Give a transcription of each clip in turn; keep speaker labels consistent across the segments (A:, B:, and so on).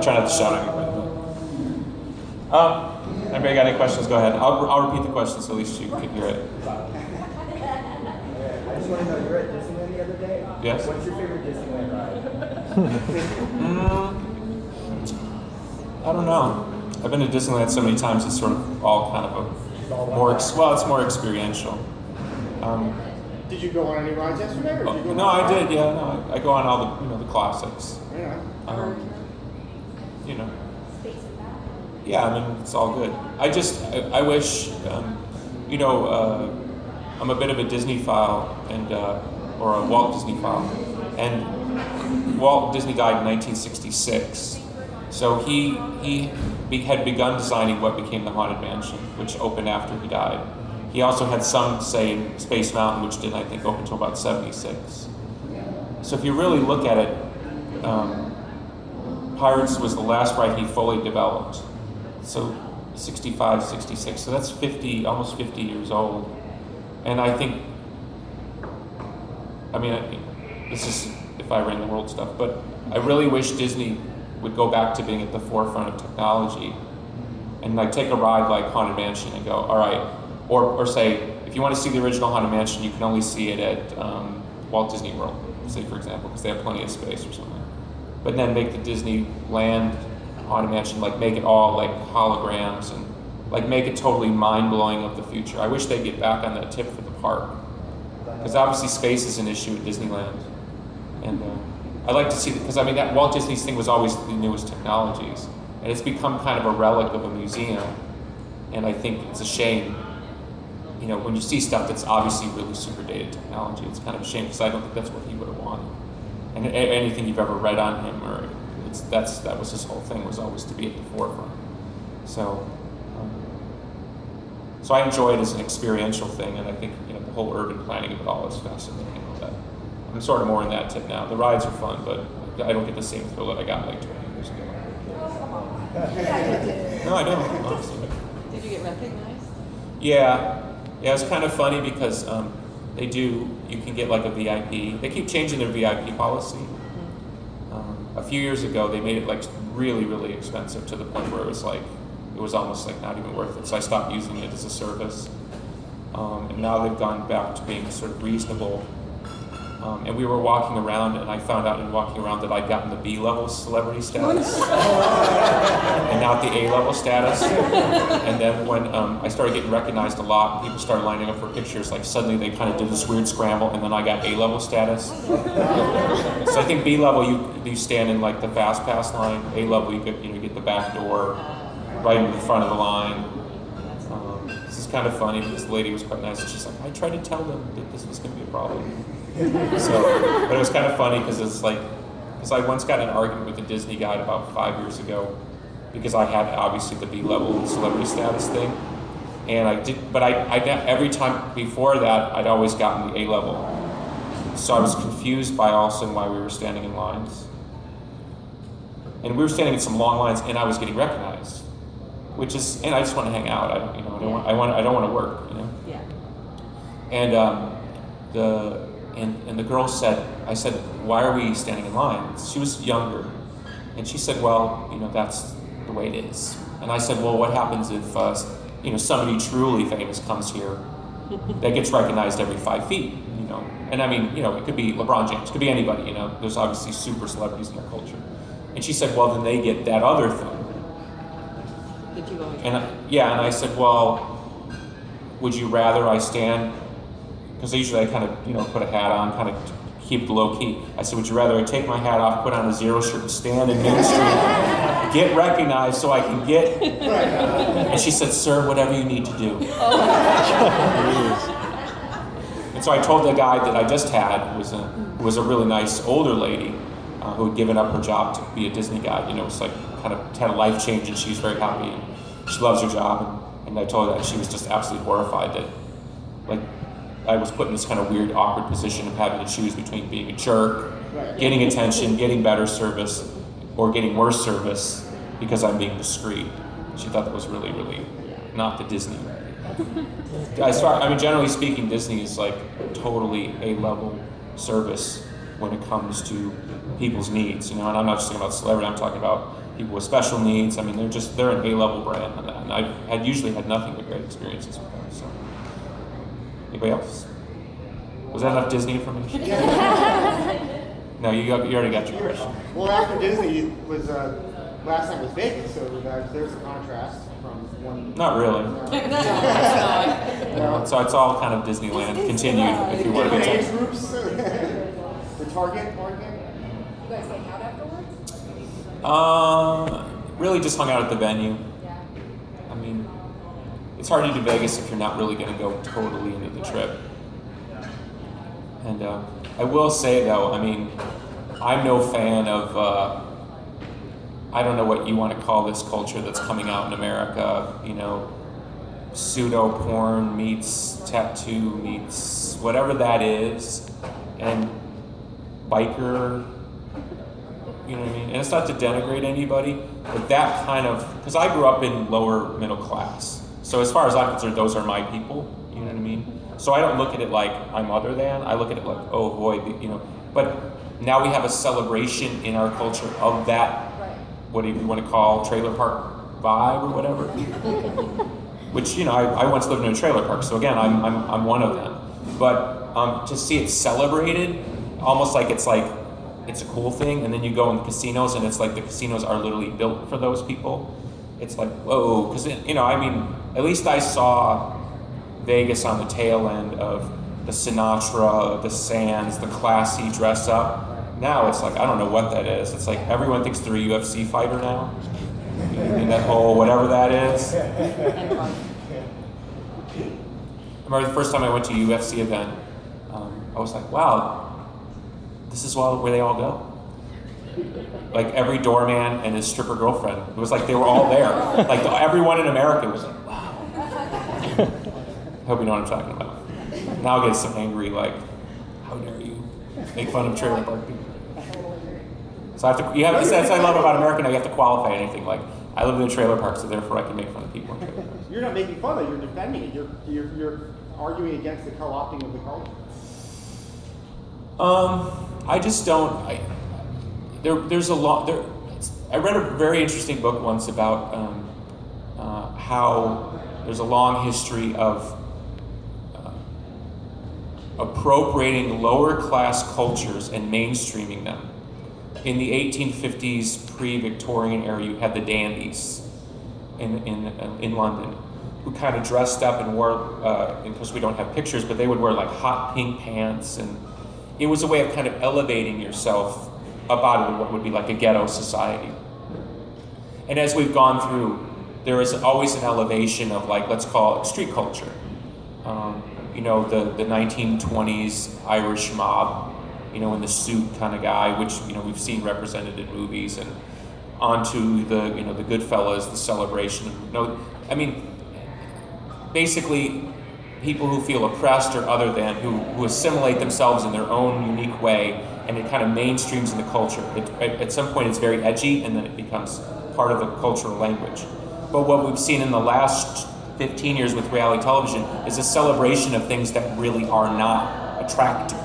A: try not to shout at anybody. Anybody got any questions? Go ahead. I'll repeat the question so at least you can hear it.
B: I just want to know, you were at Disneyland the other day?
A: Yes.
B: What's your favorite Disneyland ride?
A: I don't know. I've been to Disneyland so many times. It's sort of all kind of a more it's more experiential.
C: Did you go on any rides yesterday? Or did you go
A: No, I did. Yeah, no, I go on all the classics.
C: Yeah.
A: Yeah, I mean it's all good. I wish I'm a bit of a Disney-phile and or a Walt Disney-phile, and Walt Disney died in 1966. So he had begun designing what became the Haunted Mansion, which opened after he died. He also had some say in Space Mountain, which didn't, I think, open until about 76. So if you really look at it, Pirates was the last ride he fully developed. So 65, 66, so that's almost 50 years old. And I think, this is if I ran the world stuff, but I really wish Disney would go back to being at the forefront of technology and like take a ride like Haunted Mansion and go, all right, or say, if you want to see the original Haunted Mansion, you can only see it at Walt Disney World, say for example, because they have plenty of space or something. But then make the Disneyland Haunted Mansion, like make it all like holograms and like make it totally mind-blowing of the future. I wish they'd get back on that tip for the park. Because obviously space is an issue at Disneyland. And I'd like to see, because that Walt Disney's thing was always the newest technologies. And it's become kind of a relic of a museum. And I think it's a shame, when you see stuff that's obviously really super dated technology, it's kind of a shame because I don't think that's what he would have wanted. And anything you've ever read on him, that was his whole thing, was always to be at the forefront. So I enjoy it as an experiential thing, and I think the whole urban planning of it all is fascinating and all that. I'm sort of more in that tip now. The rides are fun, but I don't get the same thrill that I got like 20 years ago. No, I don't, honestly.
D: Did you get recognized?
A: Yeah, it's kind of funny because you can get like a VIP. They keep changing their VIP policy. A few years ago, they made it like really, really expensive to the point where it was almost like not even worth it. So I stopped using it as a service. And now they've gone back to being sort of reasonable. And we were walking around, and I found out in walking around that I'd gotten the B-level celebrity status, and not the A-level status. And then when I started getting recognized a lot, and people started lining up for pictures, like suddenly they kind of did this weird scramble, and then I got A-level status. So I think B-level, you stand in like the fast pass line. A-level, you get the back door, right in the front of the line. This is kind of funny because the lady was quite nice, and she's like, I tried to tell them that this was going to be a problem. But it was kind of funny because I once got in an argument with a Disney guide about 5 years ago because I had obviously the B-level celebrity status thing, and I every time before that I'd always gotten the A-level, so I was confused by also why we were standing in lines, and we were standing in some long lines, and I was getting recognized, and I just want to hang out. I don't want to work,
D: Yeah.
A: And And the girl said, I said, why are we standing in line? She was younger. And she said, well, that's the way it is. And I said, well, what happens if, somebody truly famous comes here that gets recognized every 5 feet, And it could be LeBron James, it could be anybody, There's obviously super celebrities in our culture. And she said, well, then they get that other thing.
D: Did you always?
A: And I said, well, would you rather I stand? Because usually I kind of, put a hat on, kind of keep it low key. I said, would you rather I take my hat off, put on a zero shirt, and stand in Main Street, get recognized so I can get? And she said, sir, whatever you need to do. And so I told the guy that I just had, who was a really nice older lady, who had given up her job to be a Disney guide. It was like kind of had a life change, and she was very happy, and she loves her job. And I told her that she was just absolutely horrified that, I was put in this kind of weird, awkward position of having to choose between being a jerk, getting attention, getting better service, or getting worse service because I'm being discreet. She thought that was really, really not the Disney way. Generally speaking, Disney is like totally A-level service when it comes to people's needs, And I'm not just talking about celebrity. I'm talking about people with special needs. I mean, they're an A-level brand on that, and I've usually had nothing but great experiences with them. So, anybody else? Was that enough Disney information? No, you already got your question.
C: Well, after Disney was last time was Vegas, so there's a contrast from one.
A: Not really.
C: No.
A: So it's all kind of Disneyland continued, if you want to be
C: Different age
A: technical.
C: groups. The target market.
E: You guys hang out afterwards?
A: Really just hung out at the venue.
E: Yeah.
A: I mean, it's hard to do Vegas if you're not really going to go totally into the trip. And I will say though, I mean, I'm no fan of, I don't know what you want to call this culture that's coming out in America, you know, pseudo porn meets tattoo meets whatever that is, and biker, you know what I mean? And it's not to denigrate anybody, but that kind of, because I grew up in lower middle class. So as far as I'm concerned, those are my people, you know what I mean? So I don't look at it like I'm other than, I look at it like, oh boy, you know, but now we have a celebration in our culture of that, what do you want to call, trailer park vibe or whatever? Which, you know, I once lived in a trailer park, so again, I'm one of them. But to see it celebrated, almost like it's a cool thing, and then you go in the casinos and it's like the casinos are literally built for those people. It's like, whoa, because, you know, I mean, at least I saw Vegas on the tail end of the Sinatra, the Sands, the classy dress up. Now it's like, I don't know what that is. It's like everyone thinks they're a UFC fighter now. You know what I mean? That whole whatever that is. I remember the first time I went to a UFC event, I was like, wow, this is where they all go. Like every doorman and his stripper girlfriend. It was like they were all there. Like everyone in America was like, wow. I hope you know what I'm talking about. Now I'll get some angry, like, how dare you make fun of trailer park people. So that's what I love about America now, you have to qualify anything. Like, I live in a trailer park, so therefore I can make fun of people in trailer parks.
C: You're not making fun of it, you're defending it. You're arguing against the co-opting of the culture.
A: I just don't. There's a lot. I read a very interesting book once about how there's a long history of appropriating lower class cultures and mainstreaming them. In the 1850s, pre-Victorian era, you had the dandies in London, who kind of dressed up and wore, of course we don't have pictures, but they would wear like hot pink pants, and it was a way of kind of elevating yourself about what would be like a ghetto society. And as we've gone through, there is always an elevation of, like, let's call it street culture. You know, the 1920s Irish mob, you know, in the suit kind of guy, which, you know, we've seen represented in movies, and onto the, you know, the Goodfellas, the celebration. You know, I mean, basically people who feel oppressed or other than, who assimilate themselves in their own unique way, and it kind of mainstreams in the culture. At some point it's very edgy, and then it becomes part of the cultural language. But what we've seen in the last 15 years with reality television is a celebration of things that really are not attractive.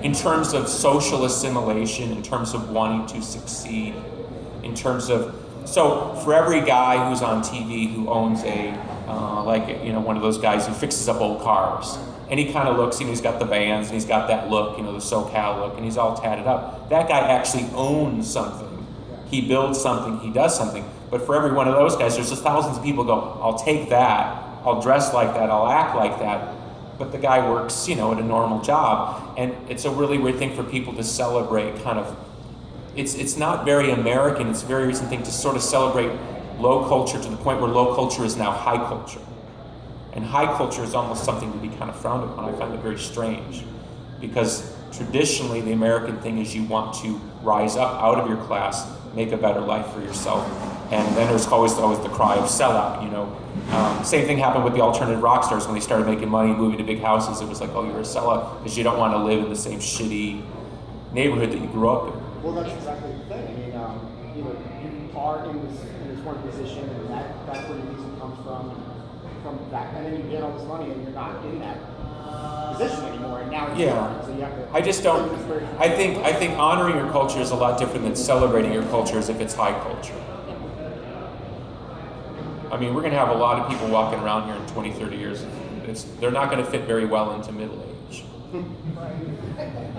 A: In terms of social assimilation, in terms of wanting to succeed, in terms of, so for every guy who's on TV who owns a, one of those guys who fixes up old cars, and he kind of looks, he's got the Vans, and he's got that look, the SoCal look, and he's all tatted up. That guy actually owns something. He builds something, he does something. But for every one of those guys, there's just thousands of people go, I'll take that, I'll dress like that, I'll act like that. But the guy works, at a normal job. And it's a really weird thing for people to celebrate kind of, it's not very American, it's a very recent thing to sort of celebrate low culture to the point where low culture is now high culture. And high culture is almost something to be kind of frowned upon. I find it very strange, because traditionally the American thing is you want to rise up out of your class, make a better life for yourself. And then there's always the cry of sellout, Same thing happened with the alternative rock stars when they started making money, moving to big houses. It was like, oh, you're a sellout because you don't want to live in the same shitty neighborhood that you grew up in.
C: Well, that's exactly the thing. I mean, you are in this one position, and that's where your music comes from that, and then you get all this money, and you're not in that position anymore, and now it's
A: Yeah.
C: different, so you have to.
A: I just don't. I think honoring your culture is a lot different than celebrating your culture as if it's high culture. I mean, we're going to have a lot of people walking around here in 20, 30 years. They're not going to fit very well into middle age.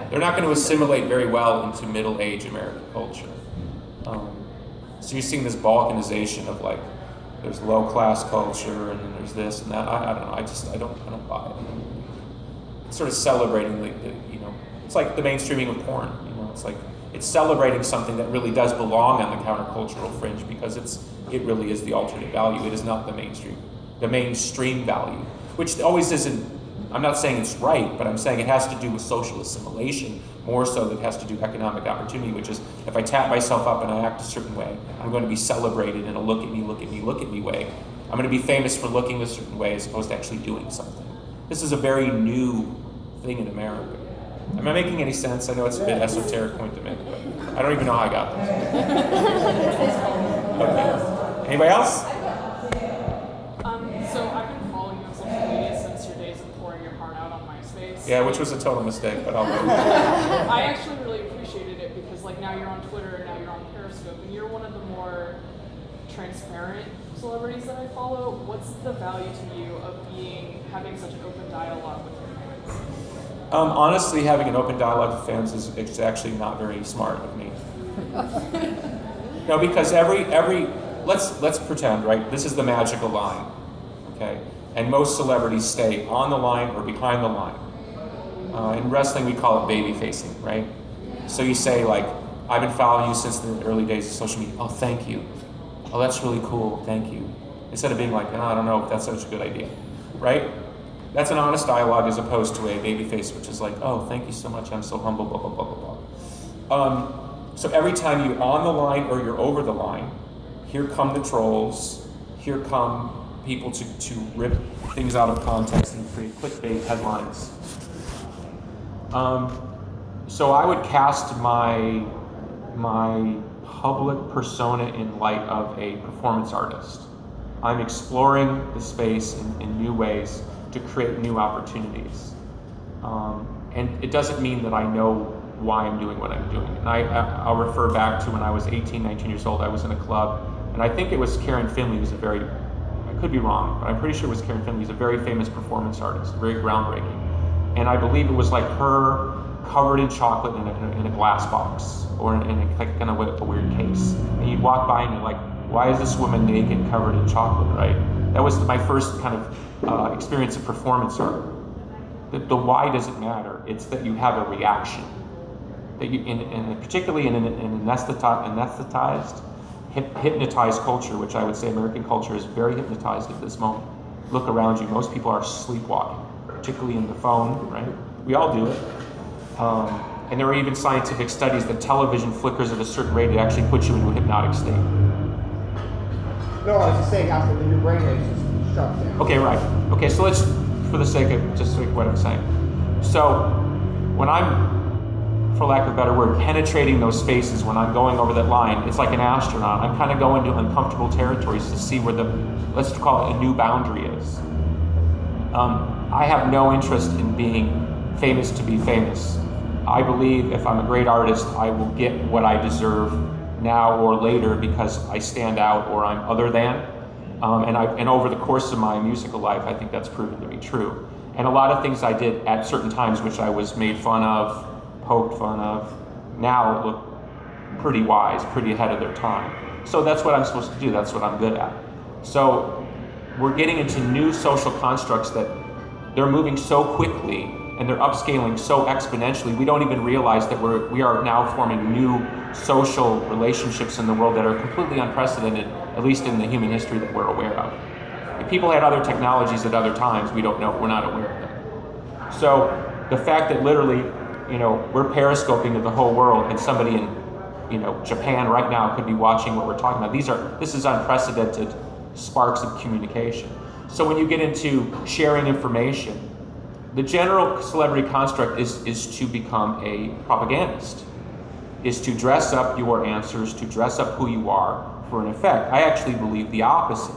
A: They're not going to assimilate very well into middle age American culture. So you're seeing this balkanization of like, there's low class culture and there's this and that. I don't know. I don't buy it. It's sort of celebrating the it's like the mainstreaming of porn. It's like it's celebrating something that really does belong on the countercultural fringe because it really is the alternate value. It is not the mainstream value, which always isn't. I'm not saying it's right, but I'm saying it has to do with social assimilation more so than it has to do with economic opportunity, which is if I tap myself up and I act a certain way, I'm going to be celebrated in a look at me, look at me, look at me way. I'm going to be famous for looking a certain way as opposed to actually doing something. This is a very new thing in America. Am I making any sense? I know it's a bit esoteric point to make, but I don't even know how I got this. Okay. Anybody else?
F: So I've been following you on social media since your days of pouring your heart out on MySpace.
A: Yeah, which was a total mistake, but I'll go.
F: I actually really appreciated it because like now you're on Twitter and now you're on Periscope and you're one of the more transparent celebrities that I follow. What's the value to you of having such an open dialogue with your fans?
A: Honestly, having an open dialogue with fans is actually not very smart of me. No, because let's pretend, right? This is the magical line, okay? And most celebrities stay on the line or behind the line. In wrestling, we call it baby facing, right? So you say like, I've been following you since the early days of social media. Oh, thank you. Oh, that's really cool. Thank you. Instead of being like, oh, I don't know if that's such a good idea, right? That's an honest dialogue as opposed to a baby face, which is like, oh, thank you so much. I'm so humble, blah, blah, blah, blah, blah. So every time you're on the line or you're over the line, here come the trolls, here come people to rip things out of context and create clickbait headlines. So I would cast my public persona in light of a performance artist. I'm exploring the space in new ways to create new opportunities. And it doesn't mean that I know why I'm doing what I'm doing. And I'll refer back to when I was 18, 19 years old, I was in a club, and I think it was Karen Finley, who's I could be wrong, but I'm pretty sure it was Karen Finley, who's a very famous performance artist, very groundbreaking. And I believe it was like her covered in chocolate in a glass box, or in a kind of a weird case. And you'd walk by and you're like, why is this woman naked covered in chocolate, right? That was my first kind of experience of performance art. The why doesn't matter, it's that you have a reaction. That you, particularly in an anesthetized, hypnotized culture, which I would say American culture is very hypnotized at this moment. Look around you, most people are sleepwalking, particularly in the phone, right? We all do it. And there are even scientific studies that television flickers at a certain rate, it actually puts you into a hypnotic state.
C: No, I was just saying after your brain is just shut down.
A: Okay, right. Okay, so let's, for the sake of what I'm saying. So when I'm, for lack of a better word, penetrating those spaces, when I'm going over that line, it's like an astronaut. I'm kind of going to uncomfortable territories to see where let's call it a new boundary is. I have no interest in being famous to be famous. I believe if I'm a great artist, I will get what I deserve now or later because I stand out or I'm other than. And over the course of my musical life, I think that's proven to be true. And a lot of things I did at certain times, which I was made fun of, poked fun of, now look pretty wise, pretty ahead of their time. So that's what I'm supposed to do, that's what I'm good at. So we're getting into new social constructs that they're moving so quickly and they're upscaling so exponentially, we don't even realize that we are now forming new social relationships in the world that are completely unprecedented, at least in the human history that we're aware of. If people had other technologies at other times, we don't know, we're not aware of them. So the fact that literally, we're periscoping to the whole world and somebody in, Japan right now could be watching what we're talking about. This is unprecedented sparks of communication. So when you get into sharing information, the general celebrity construct is to become a propagandist, is to dress up your answers, to dress up who you are for an effect. I actually believe the opposite.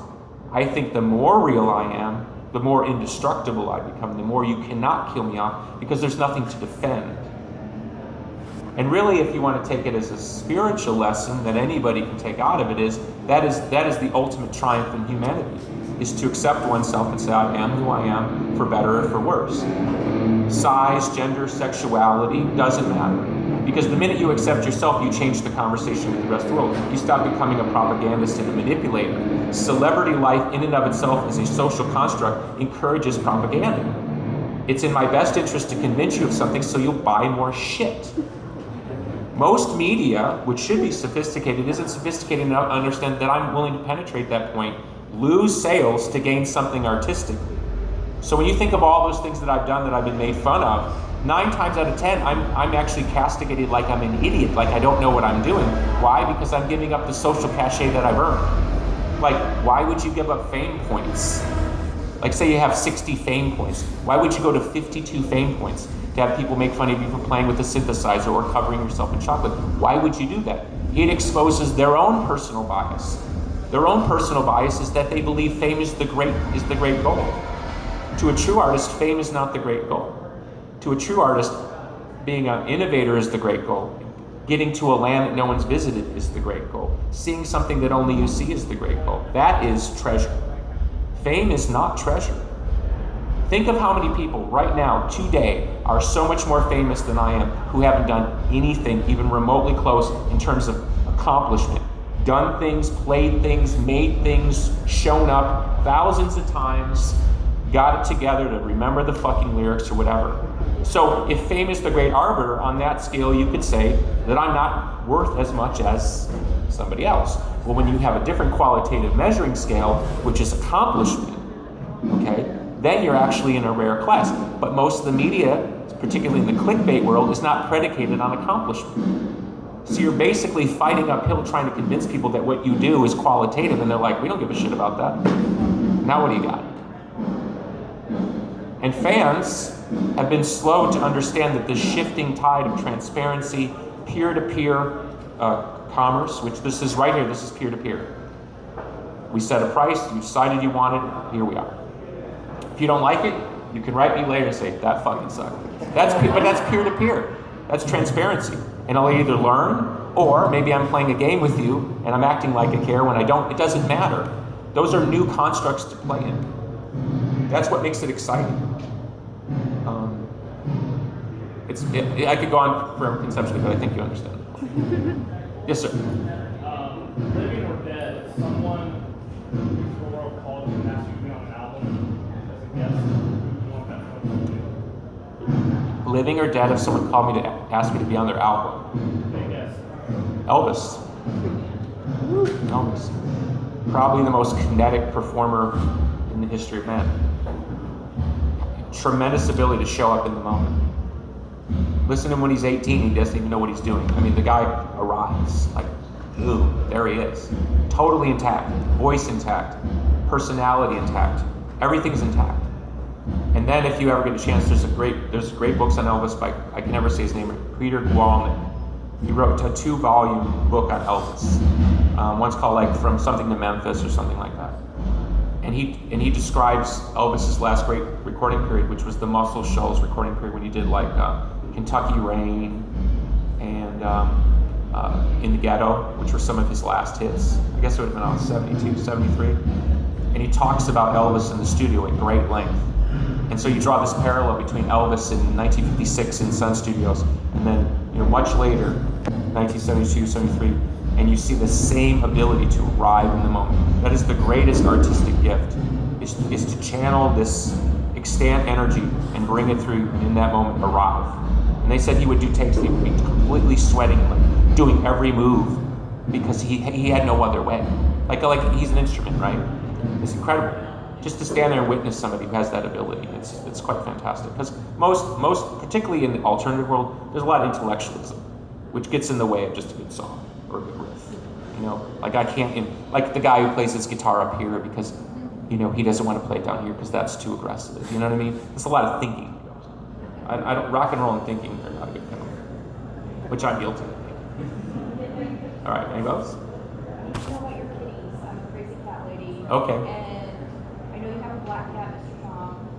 A: I think the more real I am, the more indestructible I become, the more you cannot kill me off, because there's nothing to defend. And really, if you want to take it as a spiritual lesson that anybody can take out of it, is that is the ultimate triumph in humanity, is to accept oneself and say, I am who I am, for better or for worse. Size, gender, sexuality, doesn't matter. Because the minute you accept yourself, you change the conversation with the rest of the world. You stop becoming a propagandist and a manipulator. Celebrity life in and of itself as a social construct encourages propaganda. It's in my best interest to convince you of something so you'll buy more shit. Most media, which should be sophisticated, isn't sophisticated enough to understand that I'm willing to penetrate that point, lose sales to gain something artistically. So when you think of all those things that I've done that I've been made fun of, 9 times out of 10, I'm actually castigated like I'm an idiot, like I don't know what I'm doing. Why? Because I'm giving up the social cachet that I've earned. Like, why would you give up fame points? Like, say you have 60 fame points. Why would you go to 52 fame points to have people make fun of you for playing with a synthesizer or covering yourself in chocolate? Why would you do that? It exposes their own personal bias. Their own personal bias is that they believe fame is the great goal. To a true artist, fame is not the great goal. To a true artist, being an innovator is the great goal. Getting to a land that no one's visited is the great goal. Seeing something that only you see is the great goal. That is treasure. Fame is not treasure. Think of how many people right now, today, are so much more famous than I am, who haven't done anything even remotely close in terms of accomplishment. Done things, played things, made things, shown up thousands of times, got it together to remember the fucking lyrics or whatever. So if fame is the great arbiter, on that scale you could say that I'm not worth as much as somebody else. Well, when you have a different qualitative measuring scale, which is accomplishment, okay, then you're actually in a rare class. But most of the media, particularly in the clickbait world, is not predicated on accomplishment. So you're basically fighting uphill trying to convince people that what you do is qualitative, and they're like, we don't give a shit about that. Now what do you got? And fans have been slow to understand that this shifting tide of transparency, peer-to-peer commerce, which this is right here, this is peer-to-peer. We set a price, you decided you wanted it, here we are. If you don't like it, you can write me later and say, that fucking sucked. But that's peer-to-peer. That's transparency. And I'll either learn, or maybe I'm playing a game with you and I'm acting like I care when I don't. It doesn't matter. Those are new constructs to play in. That's what makes it exciting. I could go on forever conceptually, but I think you understand. Yes, sir.
G: Living or dead, if someone who's the world called you and asked you to be on an album as a guest, who you want that person to do?
A: Living or dead, if someone called me to ask me to be on their album.
G: Big guess.
A: Elvis. Elvis. Probably the most kinetic performer in the history of man. Tremendous ability to show up in the moment. Listen to him when he's 18, he doesn't even know what he's doing. I mean, the guy arrives, like, ooh, there he is. Totally intact, voice intact, personality intact, everything's intact. And then if you ever get a chance, there's great books on Elvis by, I can never say his name, Peter Gwaltney. He wrote a 2-volume book on Elvis. One's called like From Something to Memphis or something like that. And he describes Elvis's last great recording period, which was the Muscle Shoals recording period when he did like Kentucky Rain and In the Ghetto, which were some of his last hits. I guess it would have been on 72, 73. And he talks about Elvis in the studio at great length. And so you draw this parallel between Elvis in 1956 in Sun Studios, and then much later, 1972, 73, and you see the same ability to arrive in the moment. That is the greatest artistic gift, is to channel this extant energy and bring it through, and in that moment arrive. And they said he would do takes, he would be completely sweating, like doing every move, because he had no other way. Like he's an instrument, right? It's incredible. Just to stand there and witness somebody who has that ability, it's quite fantastic. Because most, particularly in the alternative world, there's a lot of intellectualism, which gets in the way of just a good song or a good riff. Like I can't, like the guy who plays his guitar up here because, he doesn't want to play it down here because that's too aggressive. You know what I mean? There's a lot of thinking. I don't, rock and roll and thinking are not a good combo, which I'm guilty of. All right, anybody else?
E: You know about your kitties. I'm a crazy cat lady.
A: Okay.
E: And I know you have a black cat, Mr.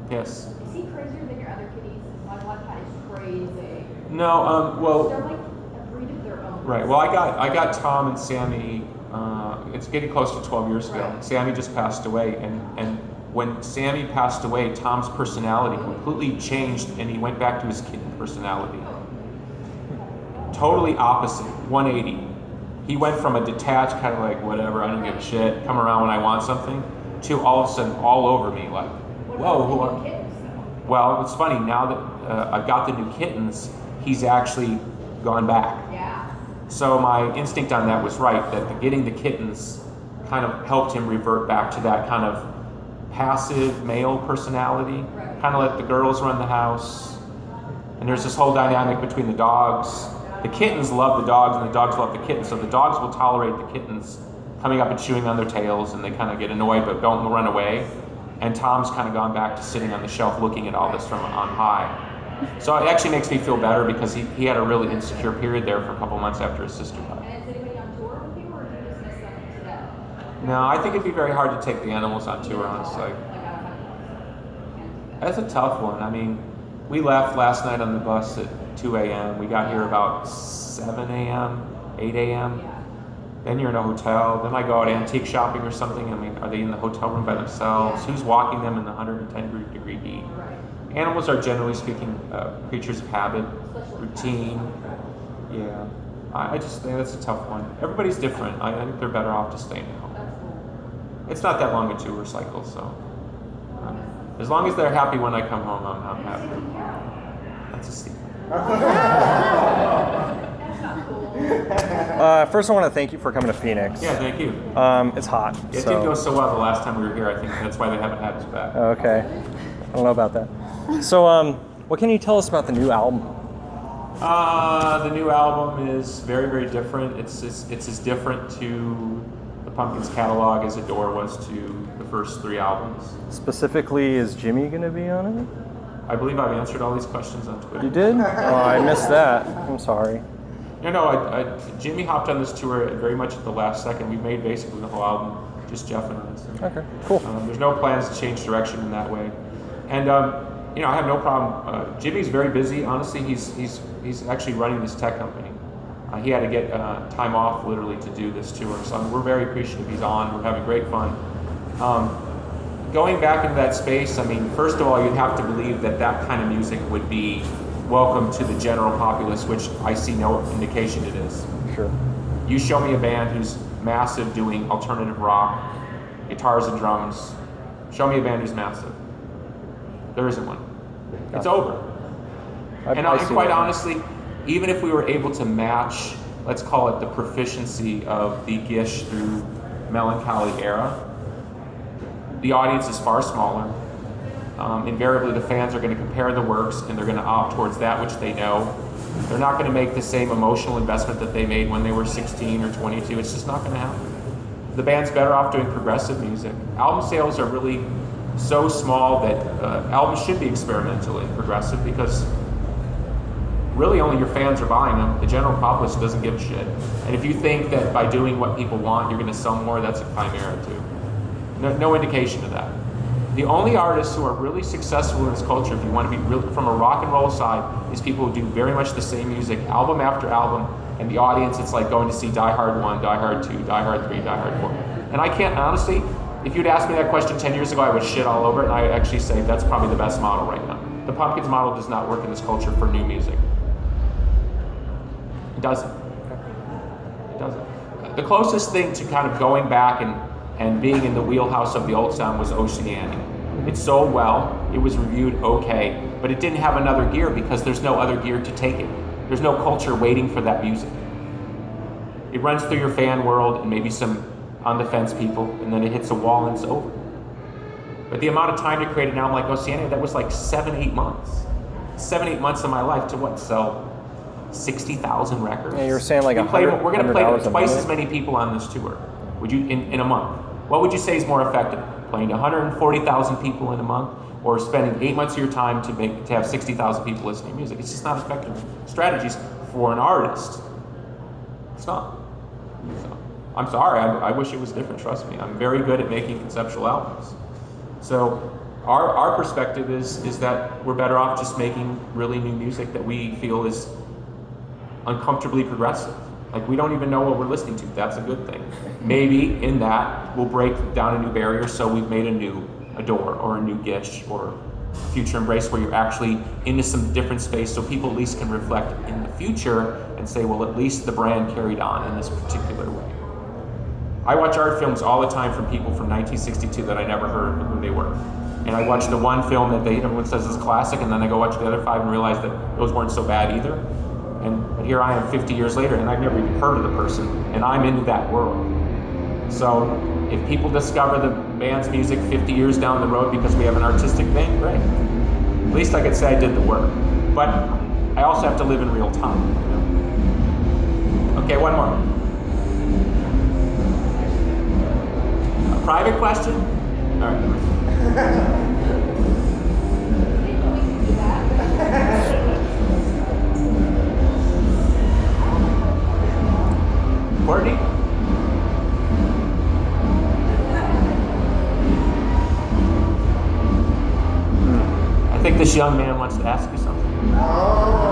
A: Yes.
E: Is he crazier than your other kitties? My black cat is crazy.
A: No,
E: They're
A: well,
E: like a breed of their own.
A: right. Well, I got Tom and Sammy. It's getting close to 12 years ago.
E: Right.
A: Sammy just passed away, and when Sammy passed away, Tom's personality completely changed, and he went back to his kitten personality. Totally opposite, 180. He went from a detached kind of like whatever, I don't give a shit, come around when I want something, to all of a sudden all over me like, whoa, who are?
E: Kittens,
A: Well, it's funny now that I've got the new kittens, he's actually gone back.
E: yeah.
A: So my instinct on that was right, that getting the kittens kind of helped him revert back to that kind of passive male personality,
E: Right.
A: kind of let the girls run the house. And there's this whole dynamic between the dogs. The kittens love the dogs and the dogs love the kittens, so the dogs will tolerate the kittens coming up and chewing on their tails, and they kind of get annoyed but don't run away. And Tom's kind of gone back to sitting on the shelf looking at all this from on high. So it actually makes me feel better because he had a really insecure period there for a couple months after his sister died.
E: And is anybody on tour with you, or do you just miss them to death?
A: No, I think it'd be very hard to take the animals on tour, honestly.
E: Like, I don't have
A: That's a tough one. I mean, we left last night on the bus at 2 a.m. We got here about 7 a.m., 8 a.m.
E: Yeah.
A: Then you're in a hotel. Then I go out antique shopping or something. I mean, are they in the hotel room by themselves?
E: Yeah.
A: Who's walking them in the 110 degree heat?
E: Right.
A: Animals are generally speaking creatures of habit, routine. Yeah. I just think that's a tough one. Everybody's different. I think they're better off to staying at home.
E: That's cool.
A: It's not that long a tour cycle, so as long as they're happy when I come home, I'm happy. That's a secret.
E: That's not cool.
H: First, I want to thank you for coming to Phoenix.
A: Yeah, thank you.
H: It's hot.
A: It didn't go so well the last time we were here. I think that's why they haven't had us back.
H: Okay. I don't know about that. So, what can you tell us about the new album?
A: The new album is very, very different. It's as different to the Pumpkins catalog as Adore was to the first three albums.
H: Specifically, is Jimmy going to be on it?
A: I believe I've answered all these questions on Twitter.
H: You did? Oh, I missed that. I'm sorry.
A: No, Jimmy hopped on this tour very much at the last second. We made basically the whole album, just Jeff and I. So,
H: Okay, cool.
A: there's no plans to change direction in that way. And I have no problem. Jimmy's very busy. Honestly, he's actually running this tech company. He had to get time off literally to do this tour. So we're very appreciative he's on. We're having great fun. Going back into that space, I mean, first of all, you'd have to believe that kind of music would be welcome to the general populace, which I see no indication it is.
H: Sure.
A: You show me a band who's massive doing alternative rock, guitars and drums. Show me a band who's massive. There isn't one. It's over. And
H: see
A: quite
H: that.
A: honestly, even if we were able to match, let's call it the proficiency of the Gish through Melancholy era, the audience is far smaller. Invariably, the fans are going to compare the works and they're going to opt towards that which they know. They're not going to make the same emotional investment that they made when they were 16 or 22. It's just not going to happen. The band's better off doing progressive music. Album sales are really so small that albums should be experimental and progressive because really only your fans are buying them. The general populace doesn't give a shit. And if you think that by doing what people want, you're going to sell more, that's a chimera too. No indication of that. The only artists who are really successful in this culture, if you want to be real, from a rock and roll side, is people who do very much the same music, album after album, and the audience, it's like going to see Die Hard 1, Die Hard 2, Die Hard 3, Die Hard 4. And I can't, honestly, if you'd asked me that question 10 years ago, I would shit all over it, and I actually say that's probably the best model right now. The Pumpkins model does not work in this culture for new music. It doesn't. It doesn't. The closest thing to kind of going back and being in the wheelhouse of the old sound was Oceania. It sold well, it was reviewed okay, but it didn't have another gear because there's no other gear to take it. There's no culture waiting for that music. It runs through your fan world and maybe some on the fence people, and then it hits a wall and it's over. But the amount of time to create an album like Oceania, that was like 7-8 months. 7-8 months of my life to what, sell 60,000 records?
H: Yeah, you were saying like
A: we're going to
H: 100
A: play
H: hours
A: with
H: a
A: twice
H: minute?
A: as many people on this tour. Would you in a month? What would you say is more effective? Playing to 140,000 people in a month, or spending 8 months of your time to have 60,000 people listening to music? It's just not effective strategies for an artist. It's not. So, I'm sorry. I wish it was different. Trust me. I'm very good at making conceptual albums. So our perspective is that we're better off just making really new music that we feel is uncomfortably progressive. Like, we don't even know what we're listening to. That's a good thing. Maybe in that we'll break down a new barrier, so we've made a new Adore or a new Gish or Future Embrace, where you're actually into some different space, so people at least can reflect in the future and say, well, at least the brand carried on in this particular way. I watch art films all the time from people from 1962 that I never heard of who they were. And I watch the one film that everyone says is classic, and then I go watch the other 5 and realize that those weren't so bad either. And here I am 50 years later, and I've never even heard of the person, and I'm into that world. So if people discover the band's music 50 years down the road because we have an artistic thing, great. At least I could say I did the work. But I also have to live in real time. You know? Okay, one more. A private question? All right. Courtney? I think this young man wants to ask you something.
C: Oh,